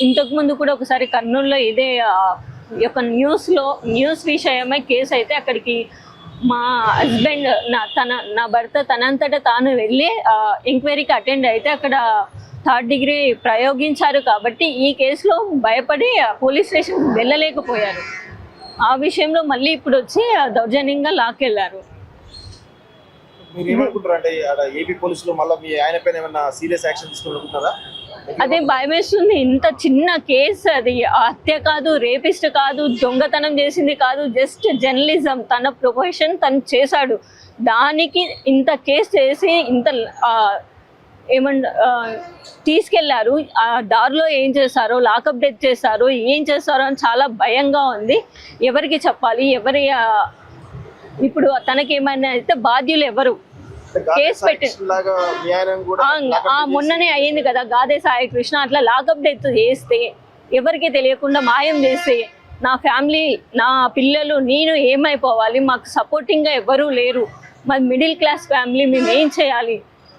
ఇంతకుముందు కూడా ఒకసారి కర్నూలులో ఇదే యొక్క న్యూస్ విషయమై కేసు అయితే అక్కడికి మా హస్బెండ్ నా భర్త తనంతటా తాను వెళ్ళి ఎంక్వైరీకి అటెండ్ అయితే అక్కడ 3rd డిగ్రీ ప్రయోగించారు కాబట్టి ఈ కేసులో భయపడి పోలీస్ స్టేషన్ వెళ్ళలేకపోయారు. ఆ విషయంలో మళ్ళీ ఇప్పుడు వచ్చి దౌర్జన్యంగా లాక్కెళ్ళారు. అదే భయం వేస్తుంది. ఇంత చిన్న కేసు, అది హత్య కాదు, రేపిస్ట్ కాదు, దొంగతనం చేసింది కాదు, జస్ట్ జర్నలిజం తన ప్రొఫెషన్ తను చేశాడు. దానికి ఇంత కేసు చేసి ఇంత తీసుకెళ్లారు. ఆ దారిలో ఏం చేశారో, లాకప్ డెత్ చేశారో, ఏం చేస్తారో అని చాలా భయంగా ఉంది. ఎవరికి చెప్పాలి, ఇప్పుడు తనకేమైనా అయితే బాధ్యులు ఎవరు? కేసు పెట్టి మొన్ననే అయ్యింది కదా గాదే సాయి కృష్ణ, అట్లా లాకప్ డెత్ చేస్తే ఎవరికి తెలియకుండా మాయం చేస్తే నా ఫ్యామిలీ, నా పిల్లలు, నేను ఏమైపోవాలి? మాకు సపోర్టింగ్గా ఎవరూ లేరు. మాది మిడిల్ క్లాస్ ఫ్యామిలీ, మేము ఏం చేయాలి?